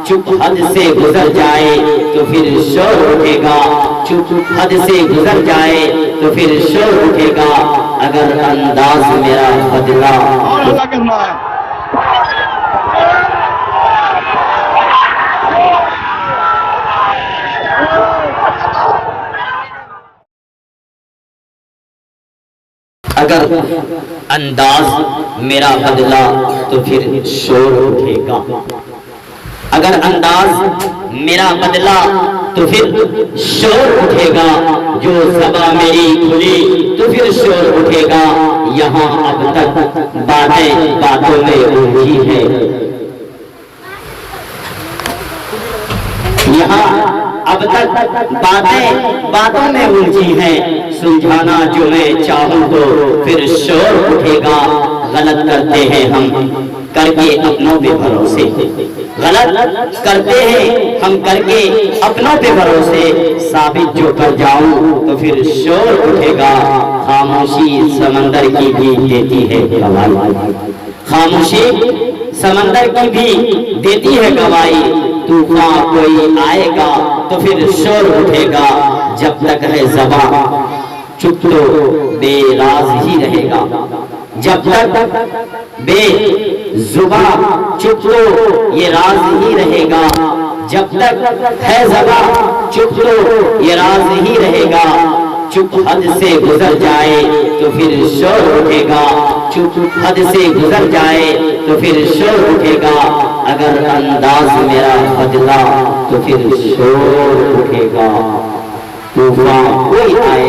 चुप हद से गुजर जाए तो फिर शोर उठेगा, चुप हद से गुजर जाए तो फिर शोर उठेगा। अगर अंदाज मेरा बदला और अदा करना है। अगर अंदाज मेरा बदला तो फिर शोर उठेगा। अगर अंदाज मेरा बदला तो फिर शोर उठेगा। जो ज़बां मेरी खुली तो फिर शोर उठेगा। यहाँ अब तक बातें बातों में उलझी है, यहाँ अब तक बातें बातों में उलझी हैं। सुलझाना जो मैं चाहूँ तो फिर शोर उठेगा। गलत करते हैं हम करके अपनों पे भरोसे, गलत करते हैं हम करके अपनों पे भरोसे। साबित जो कर जाऊं तो फिर शोर उठेगा। खामोशी समंदर की भी देती है गवाही, खामोशी समंदर की भी देती है गवाही। तूफान कोई आएगा तो फिर शोर उठेगा। जब तक है ज़बां चुप तो बेराज ही रहेगा। जब तक बेजुबां चुप तो ये राज ही रहेगा। जब तक है ज़बां चुप तो ये राज ही रहेगा। चुप हद से गुजर जाए तो फिर शोर उठेगा, चुप हद से गुजर जाए तो फिर शोर उठेगा। अगर अंदाज मेरा बदला तो फिर शोर उठेगा। तूफान कोई आए